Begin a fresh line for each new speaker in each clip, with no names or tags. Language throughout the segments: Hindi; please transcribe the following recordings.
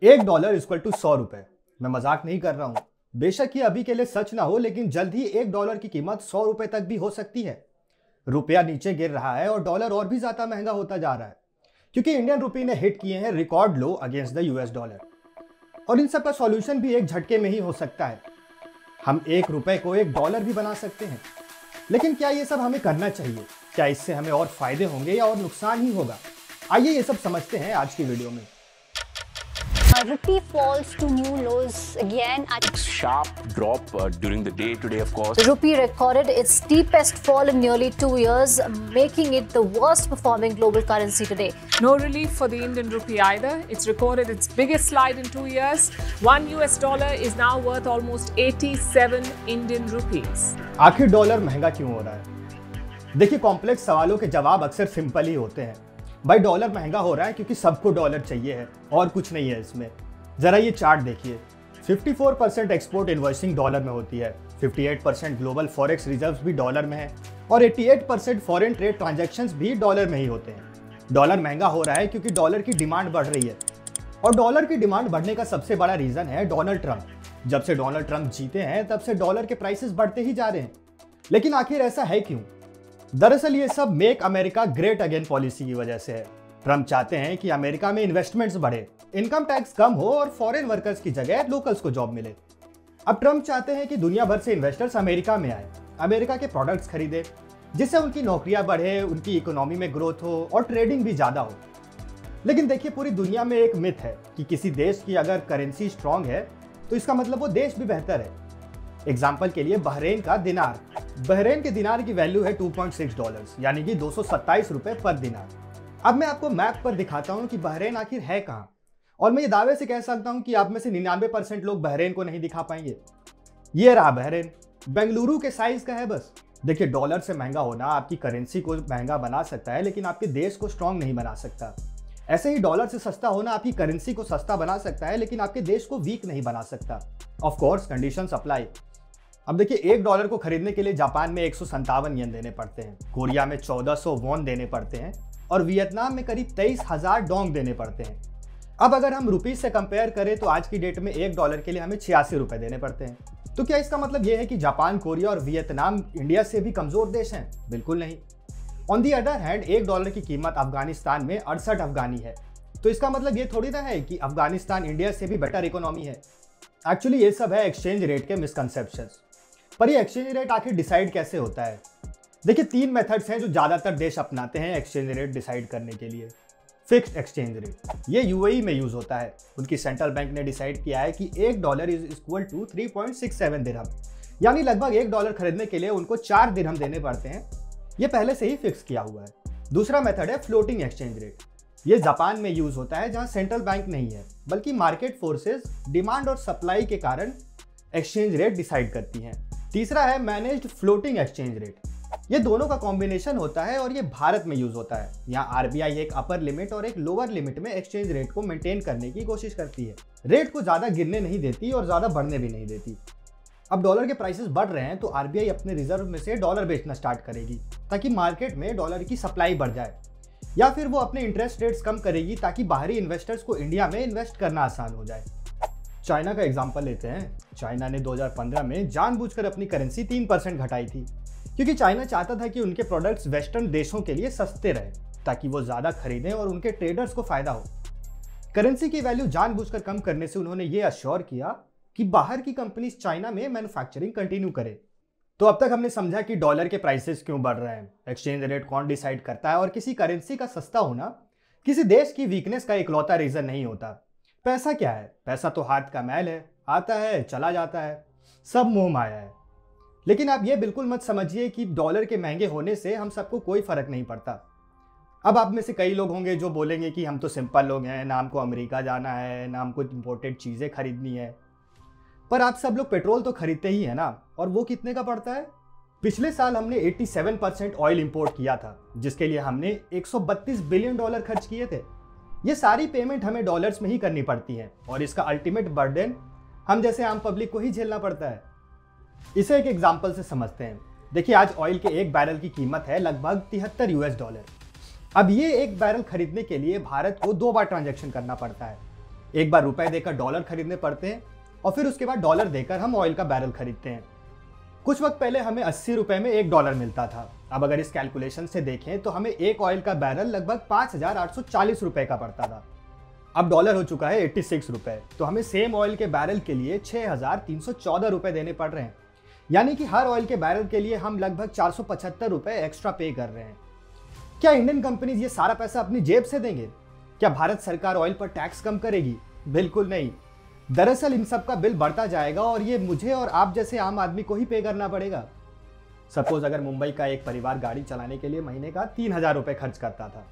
$1 इक्वल टू 100 रुपए। मैं मजाक नहीं कर रहा हूं। बेशक ये अभी के लिए सच ना हो, लेकिन जल्द ही $1 की कीमत 100 रुपए तक भी हो सकती है। रुपया नीचे गिर रहा है और डॉलर और भी ज्यादा महंगा होता जा रहा है, क्योंकि इंडियन रुपये ने हिट किए हैं record low against the US dollar. और इन सब का सॉल्यूशन भी एक झटके में ही हो सकता है। हम $1 को $1 भी बना सकते हैं। लेकिन क्या ये सब हमें करना चाहिए? क्या इससे हमें और फायदे होंगे या और नुकसान ही होगा? आइए ये सब समझते हैं आज की वीडियो में।
Rupee falls to new lows again at
Sharp drop during the day today, of course.
The rupee recorded its steepest fall in nearly 2 years, making it the worst performing global currency today.
No relief for the Indian rupee either. It's recorded its biggest slide in 2 years. $1 is now worth almost 87 Indian rupees.
आखिर डॉलर महंगा क्यों हो रहा है? देखिए, कॉम्प्लेक्स सवालों के जवाब अक्सर सिंपल ही होते हैं। भाई, डॉलर महंगा हो रहा है क्योंकि सबको डॉलर चाहिए है और कुछ नहीं है इसमें। जरा ये चार्ट देखिए। 54% एक्सपोर्ट इन्वॉइसिंग डॉलर में होती है, 58% ग्लोबल फॉरेक्स रिजर्व्स भी डॉलर में है और 88% फॉरेन ट्रेड ट्रांजैक्शंस भी डॉलर में ही होते हैं। डॉलर महंगा हो रहा है क्योंकि डॉलर की डिमांड बढ़ रही है, और डॉलर की डिमांड बढ़ने का सबसे बड़ा रीजन है डोनाल्ड ट्रंप। जब से डोनाल्ड ट्रंप जीते हैं तब से डॉलर के प्राइसेस बढ़ते ही जा रहे हैं। लेकिन आखिर ऐसा है क्यों? दरअसल ये सब make America great again policy की वजह से है। ट्रंप चाहते हैं कि अमेरिका में इन्वेस्टमेंट्स बढ़े, इनकम टैक्स कम हो और फॉरेन वर्कर्स की जगह लोकल्स को जॉब मिले। अब ट्रंप चाहते हैं कि दुनिया भर से इन्वेस्टर्स अमेरिका में आए, अमेरिका के प्रोडक्ट्स खरीदे, जिससे उनकी नौकरियां बढ़े, उनकी इकोनॉमी में ग्रोथ हो और ट्रेडिंग भी ज्यादा हो। लेकिन देखिए, पूरी दुनिया में एक मिथ है कि किसी देश की अगर करेंसी स्ट्रांग है तो इसका मतलब वो देश भी बेहतर है। एग्जाम्पल के लिए बहरेन का दिनार। बहरेन के दिनार की वैल्यू है $2.6, यानी कि 227 रुपए पर दिनार। अब मैं आपको मैप पर दिखाता हूं कि बहरेन आखिर है कहां, और मैं ये दावे से कह सकता हूं कि आप में से 99% लोग बहरेन को नहीं दिखा पाएंगे। ये रहा बहरेन, बेंगलुरु के साइज का है बस। देखिए, डॉलर से महंगा होना आपकी करेंसी को महंगा बना सकता है, लेकिन आपके देश को स्ट्रांग नहीं बना सकता। ऐसे ही डॉलर से सस्ता होना आपकी करेंसी को सस्ता बना सकता है, लेकिन आपके देश को वीक नहीं बना सकता। Of course conditions apply. अब देखिए, $1 को खरीदने के लिए जापान में 157 येन देने पड़ते हैं, कोरिया में 1400 वॉन देने पड़ते हैं और वियतनाम में करीब 23,000 डोंग देने पड़ते हैं। अब अगर हम रुपीज से कंपेयर करें तो आज की डेट में $1 के लिए हमें 86 रुपए देने पड़ते हैं। तो क्या इसका मतलब यह है कि जापान, कोरिया और वियतनाम इंडिया से भी कमजोर देश हैं? बिल्कुल नहीं। ऑन दी अदर हैंड, $1 की कीमत अफगानिस्तान में 68 अफगानी है। तो इसका मतलब ये थोड़ी ना है कि अफगानिस्तान इंडिया से भी बेटर इकोनॉमी है। एक्चुअली ये सब है एक्सचेंज रेट के मिसकंसेप्शंस। पर ये एक्सचेंज रेट आखिर डिसाइड कैसे होता है? देखिए, 3 मेथड्स हैं जो ज्यादातर देश अपनाते हैं एक्सचेंज रेट डिसाइड करने के लिए। फिक्स्ड एक्सचेंज रेट, ये यूएई में यूज होता है। उनकी सेंट्रल बैंक ने डिसाइड किया है कि $1 इज इक्वल टू 3.67 दिरहम, यानी लगभग $1 खरीदने के लिए उनको 4 दिरहम देने पड़ते हैं। ये पहले से ही फिक्स किया हुआ है। दूसरा मेथड है फ्लोटिंग एक्सचेंज रेट। ये जापान में यूज होता है, जहां सेंट्रल बैंक नहीं है, बल्कि मार्केट फोर्सेस डिमांड और सप्लाई के कारण एक्सचेंज रेट डिसाइड करती हैं। तीसरा है मैनेज्ड फ्लोटिंग एक्सचेंज रेट। ये दोनों का कॉम्बिनेशन होता है और ये भारत में यूज होता है। यहाँ आरबीआई एक अपर लिमिट और एक लोअर लिमिट में एक्सचेंज रेट को मेंटेन करने की कोशिश करती है। रेट को ज्यादा गिरने नहीं देती और ज्यादा बढ़ने भी नहीं देती। अब डॉलर के प्राइसेस बढ़ रहे हैं तो आरबीआई अपने रिजर्व में से डॉलर बेचना स्टार्ट करेगी, ताकि मार्केट में डॉलर की सप्लाई बढ़ जाए, या फिर वो अपने इंटरेस्ट रेट्स कम करेगी ताकि बाहरी इन्वेस्टर्स को इंडिया में इन्वेस्ट करना आसान हो जाए। चाइना का एग्जांपल लेते हैं। चाइना ने 2015 में जानबूझकर अपनी करेंसी 3% घटाई थी, क्योंकि चाइना चाहता था कि उनके प्रोडक्ट्स वेस्टर्न देशों के लिए सस्ते रहे, ताकि वो ज्यादा खरीदें और उनके ट्रेडर्स को फायदा हो। करेंसी की वैल्यू जानबूझकर कम करने से उन्होंने ये अश्योर किया कि बाहर की कंपनीज चाइना में मैन्युफैक्चरिंग कंटिन्यू करे। तो अब तक हमने समझा कि डॉलर के प्राइसेस क्यों बढ़ रहे हैं, एक्सचेंज रेट कौन डिसाइड करता है, और किसी करेंसी का सस्ता होना किसी देश की वीकनेस का इकलौता रीजन नहीं होता। पैसा क्या है? पैसा तो हाथ का मैल है, आता है चला जाता है, सब मोह माया है। लेकिन आप ये बिल्कुल मत समझिए कि डॉलर के महंगे होने से हम सबको कोई फर्क नहीं पड़ता। अब आप में से कई लोग होंगे जो बोलेंगे कि हम तो सिंपल लोग हैं, ना हमको अमेरिका जाना है, ना हमको इंपोर्टेड चीज़ें खरीदनी है। पर आप सब लोग पेट्रोल तो खरीदते ही है ना, और वो कितने का पड़ता है? पिछले साल हमने 87% ऑयल इंपोर्ट किया था, जिसके लिए हमने $132 बिलियन खर्च किए थे। ये सारी पेमेंट हमें डॉलर्स में ही करनी पड़ती है, और इसका अल्टीमेट बर्डन हम जैसे आम पब्लिक को ही झेलना पड़ता है। इसे एक एग्जांपल से समझते हैं। देखिए, आज ऑयल के 1 बैरल की कीमत है लगभग $73। अब ये 1 बैरल खरीदने के लिए भारत को 2 बार ट्रांजैक्शन करना पड़ता है। एक बार रुपए देकर डॉलर खरीदने पड़ते हैं और फिर उसके बाद डॉलर देकर हम ऑयल का बैरल खरीदते हैं। कुछ वक्त पहले हमें 80 रुपए में $1 मिलता था। अब अगर इस कैलकुलेशन से देखें तो हमें एक ऑयल का बैरल लगभग 5,840 रुपए का पड़ता था। अब डॉलर हो चुका है 86 रुपए, तो हमें सेम ऑयल के बैरल के लिए 6,314 रुपए देने पड़ रहे हैं। यानी कि हर ऑयल के बैरल के लिए हम लगभग 475 रुपए एक्स्ट्रा पे कर रहे हैं। क्या इंडियन कंपनीज ये सारा पैसा अपनी जेब से देंगे? क्या भारत सरकार ऑयल पर टैक्स कम करेगी? बिल्कुल नहीं। दरअसल इन सब का बिल बढ़ता जाएगा और ये मुझे और आप जैसे आम आदमी को ही पे करना पड़ेगा। सपोज अगर मुंबई का एक परिवार गाड़ी चलाने के लिए महीने का 3,000 रुपए खर्च करता था,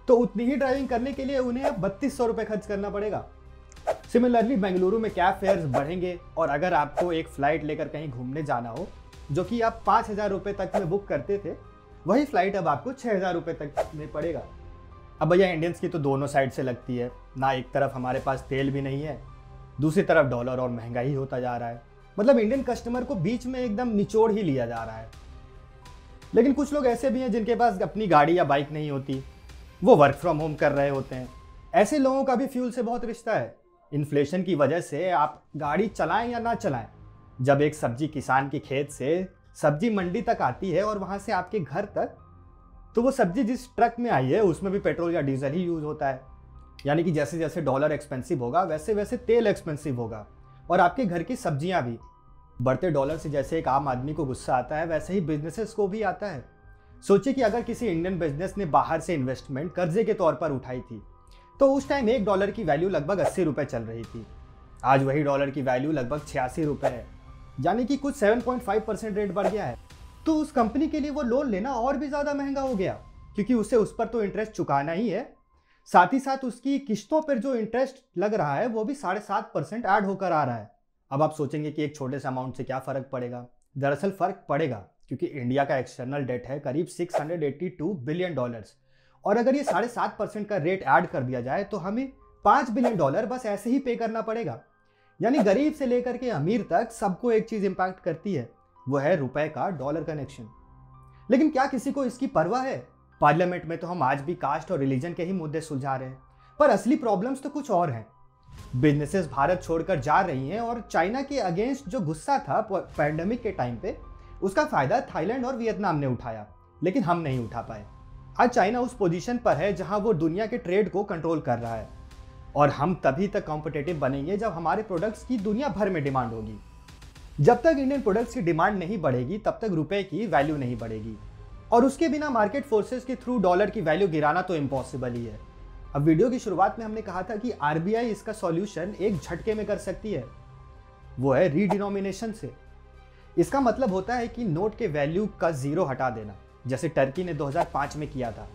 तो उतनी ही ड्राइविंग करने के लिए उन्हें अब 3,200 रुपए खर्च करना पड़ेगा। सिमिलरली बेंगलुरु में कैब फेयर्स बढ़ेंगे और अगर आपको एक फ्लाइट लेकर कहीं घूमने जाना हो जो कि आप 5,000 रुपए तक में बुक करते थे, वही फ्लाइट अब आपको 6,000 रुपए तक में पड़ेगा। अब भैया इंडियंस की तो दोनों साइड से लगती है ना। एक तरफ हमारे पास तेल भी नहीं है, दूसरी तरफ डॉलर और महंगा ही होता जा रहा है। मतलब इंडियन कस्टमर को बीच में एकदम निचोड़ ही लिया जा रहा है। लेकिन कुछ लोग ऐसे भी हैं जिनके पास अपनी गाड़ी या बाइक नहीं होती, वो वर्क फ्रॉम होम कर रहे होते हैं। ऐसे लोगों का भी फ्यूल से बहुत रिश्ता है। इन्फ्लेशन की वजह से आप गाड़ी चलाएं या ना चलाएं, जब एक सब्जी किसान के खेत से सब्जी मंडी तक आती है और वहां से आपके घर तक, तो वो सब्जी जिस ट्रक में आई है उसमें भी पेट्रोल या डीजल ही यूज होता है। यानी कि जैसे जैसे डॉलर एक्सपेंसिव होगा वैसे वैसे तेल एक्सपेंसिव होगा और आपके घर की सब्जियां भी। बढ़ते डॉलर से जैसे एक आम आदमी को गुस्सा आता है, वैसे ही बिजनेसेस को भी आता है। सोचिए कि अगर किसी इंडियन बिजनेस ने बाहर से इन्वेस्टमेंट कर्जे के तौर पर उठाई थी, तो उस टाइम $1 की वैल्यू लगभग 80 रुपए चल रही थी। आज वही डॉलर की वैल्यू लगभग 86 रुपए है, यानी कि कुछ 7.5% रेट बढ़ गया है। तो उस कंपनी के लिए वो लोन लेना और भी ज़्यादा महंगा हो गया, क्योंकि उसे उस पर तो इंटरेस्ट चुकाना ही है, साथ ही साथ उसकी किस्तों पर जो इंटरेस्ट लग रहा है वो भी 7.5% ऐड होकर आ रहा है। अब आप सोचेंगे कि एक छोटे से अमाउंट से क्या फ़र्क पड़ेगा। दरअसल फ़र्क पड़ेगा, क्योंकि इंडिया का एक्सटर्नल डेट है करीब $682 बिलियन और अगर ये 7.5% का रेट ऐड कर दिया जाए तो हमें $5 बिलियन बस ऐसे ही पे करना पड़ेगा। यानी गरीब से लेकर के अमीर तक सबको एक चीज़ इंपैक्ट करती है, वो है रुपए का डॉलर कनेक्शन। लेकिन क्या किसी को इसकी परवाह है? पार्लियामेंट में तो हम आज भी कास्ट और रिलीजन के ही मुद्दे सुलझा रहे हैं, पर असली प्रॉब्लम्स तो कुछ और हैं। बिजनेसेस भारत छोड़कर जा रही हैं और चाइना के अगेंस्ट जो गुस्सा था पैंडेमिक के टाइम पे, उसका फायदा थाईलैंड और वियतनाम ने उठाया, लेकिन हम नहीं उठा पाए। आज चाइना उस पोजीशन पर है जहां वो दुनिया के ट्रेड को कंट्रोल कर रहा है और हम तभी तक कॉम्पिटिटिव बनेंगे जब हमारे प्रोडक्ट्स की दुनिया भर में डिमांड होगी। जब तक इंडियन प्रोडक्ट्स की डिमांड नहीं बढ़ेगी तब तक रुपए की वैल्यू नहीं बढ़ेगी और उसके बिना मार्केट फोर्सेस के थ्रू डॉलर की वैल्यू गिराना तो इम्पॉसिबल ही है। अब वीडियो की शुरुआत में हमने कहा था कि आरबीआई इसका सॉल्यूशन एक झटके में कर सकती है, वो है रीडिनोमिनेशन से। इसका मतलब होता है कि नोट के वैल्यू का 0 हटा देना, जैसे टर्की ने 2005 में किया था।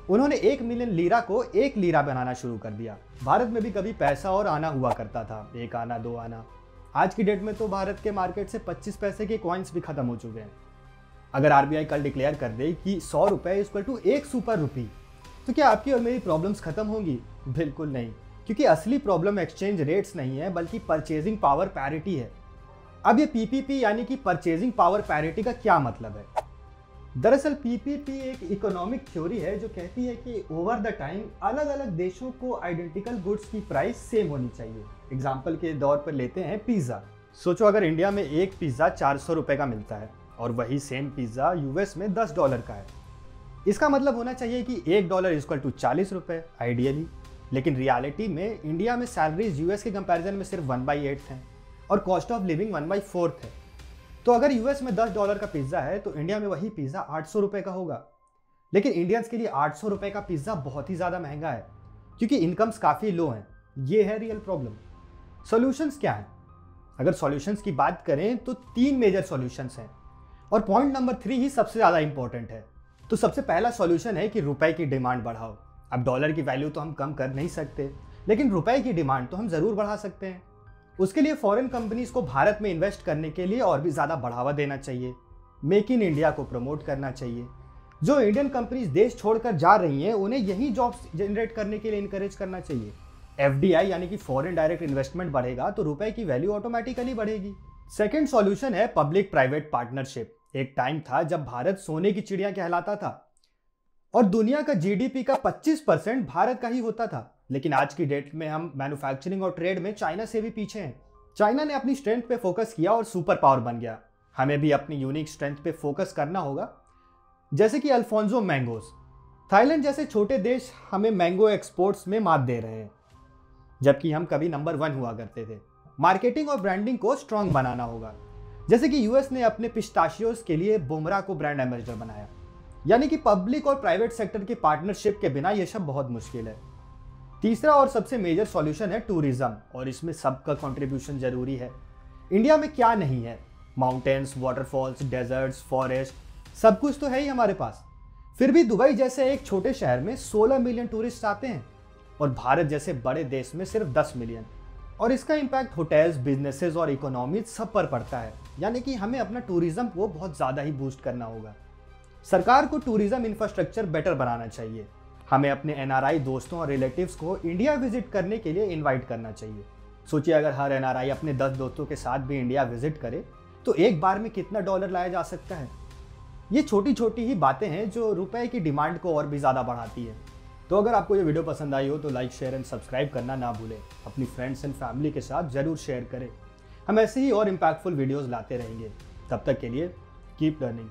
उन्होंने 1 मिलियन लीरा को 1 लीरा बनाना शुरू कर दिया। भारत में भी कभी पैसा और आना हुआ करता था, 1 आना 2 आना। आज की डेट में तो भारत के मार्केट से 25 पैसे के कॉइन्स भी खत्म हो चुके हैं। अगर आरबीआई कल डिक्लेयर कर दे कि 100 रुपए इक्वल टू 1 सुपर रुपी, तो क्या आपकी और मेरी प्रॉब्लम्स खत्म होंगी? बिल्कुल नहीं, क्योंकि असली प्रॉब्लम एक्सचेंज रेट्स नहीं है बल्कि परचेजिंग पावर पैरिटी है। अब ये पीपीपी यानी कि परचेजिंग पावर पैरिटी का क्या मतलब है? दरअसल पीपीपी एक इकोनॉमिक थ्योरी है जो कहती है कि ओवर द टाइम अलग अलग देशों को आइडेंटिकल गुड्स की प्राइस सेम होनी चाहिए। एग्जाम्पल के दौर पर लेते हैं पिज्ज़ा। सोचो अगर इंडिया में एक पिज्ज़ा 400 रुपए का मिलता है और वही सेम पिज्ज़ा यूएस में $10 का है। इसका मतलब होना चाहिए कि $1 इक्वल टू 40 रुपए आइडियली, लेकिन रियलिटी में इंडिया में सैलरीज यूएस के कंपैरिजन में सिर्फ 1/8 हैं और कॉस्ट ऑफ लिविंग 1/4 है। तो अगर यूएस में $10 का पिज्ज़ा है तो इंडिया में वही पिज्ज़ा 800 रुपए का होगा। लेकिन इंडियंस के लिए 800 रुपए का पिज्ज़ा बहुत ही ज़्यादा महंगा है, क्योंकि इनकम्स काफ़ी लो हैं। ये है रियल प्रॉब्लम। सॉल्यूशंस क्या हैं? अगर सॉल्यूशंस की बात करें तो 3 मेजर सॉल्यूशंस हैं और पॉइंट नंबर 3 ही सबसे ज़्यादा इंपॉर्टेंट है। तो सबसे पहला सॉल्यूशन है कि रुपए की डिमांड बढ़ाओ। अब डॉलर की वैल्यू तो हम कम कर नहीं सकते, लेकिन रुपए की डिमांड तो हम ज़रूर बढ़ा सकते हैं। उसके लिए फॉरेन कंपनीज को भारत में इन्वेस्ट करने के लिए और भी ज़्यादा बढ़ावा देना चाहिए। मेक इन इंडिया को प्रमोट करना चाहिए। जो इंडियन कंपनीज देश छोड़कर जा रही हैं उन्हें यही जॉब्स जनरेट करने के लिए इनकरेज करना चाहिए। एफडीआई यानी कि फॉरेन डायरेक्ट इन्वेस्टमेंट बढ़ेगा तो रुपए की वैल्यू ऑटोमेटिकली बढ़ेगी। सेकेंड सॉल्यूशन है पब्लिक प्राइवेट पार्टनरशिप। एक टाइम था जब भारत सोने की चिड़िया कहलाता था और दुनिया का जीडीपी का 25% भारत का ही होता था। लेकिन आज की डेट में हम मैन्युफैक्चरिंग और ट्रेड में चाइना से भी पीछे हैं। चाइना ने अपनी स्ट्रेंथ पे फोकस किया और सुपर पावर बन गया। हमें भी अपनी यूनिक स्ट्रेंथ पे फोकस करना होगा, जैसे कि अल्फोंसो मैंगोज। थाईलैंड जैसे छोटे देश हमें मैंगो एक्सपोर्ट्स में मात दे रहे हैं, जबकि हम कभी नंबर 1 हुआ करते थे। मार्केटिंग और ब्रांडिंग को स्ट्रांग बनाना होगा, जैसे कि यूएस ने अपने पिस्ताशियोज के लिए बुमराह को ब्रांड एम्बेसडर बनाया। यानी कि पब्लिक और प्राइवेट सेक्टर की पार्टनरशिप के बिना यह सब बहुत मुश्किल है। तीसरा और सबसे मेजर सॉल्यूशन है टूरिज्म, और इसमें सबका कंट्रीब्यूशन जरूरी है। इंडिया में क्या नहीं है? माउंटेन्स, वाटरफॉल्स, डेजर्ट्स, फॉरेस्ट, सब कुछ तो है ही हमारे पास। फिर भी दुबई जैसे एक छोटे शहर में 16 मिलियन टूरिस्ट आते हैं और भारत जैसे बड़े देश में सिर्फ 10 मिलियन। और इसका इम्पैक्ट होटल्स, बिजनेसेस और इकोनॉमी सब पर पड़ता है। यानी कि हमें अपना टूरिज्म को बहुत ज़्यादा ही बूस्ट करना होगा। सरकार को टूरिज्म इंफ्रास्ट्रक्चर बेटर बनाना चाहिए। हमें अपने एनआरआई दोस्तों और रिलेटिव्स को इंडिया विजिट करने के लिए इनवाइट करना चाहिए। सोचिए, अगर हर एनआरआई अपने 10 दोस्तों के साथ भी इंडिया विजिट करे तो एक बार में कितना डॉलर लाया जा सकता है। ये छोटी छोटी ही बातें हैं जो रुपए की डिमांड को और भी ज़्यादा बढ़ाती है। तो अगर आपको ये वीडियो पसंद आई हो तो लाइक, शेयर एंड सब्सक्राइब करना ना भूलें। अपनी फ्रेंड्स एंड फैमिली के साथ ज़रूर शेयर करें। हम ऐसे ही और इम्पैक्टफुल वीडियोज़ लाते रहेंगे। तब तक के लिए कीप लर्निंग।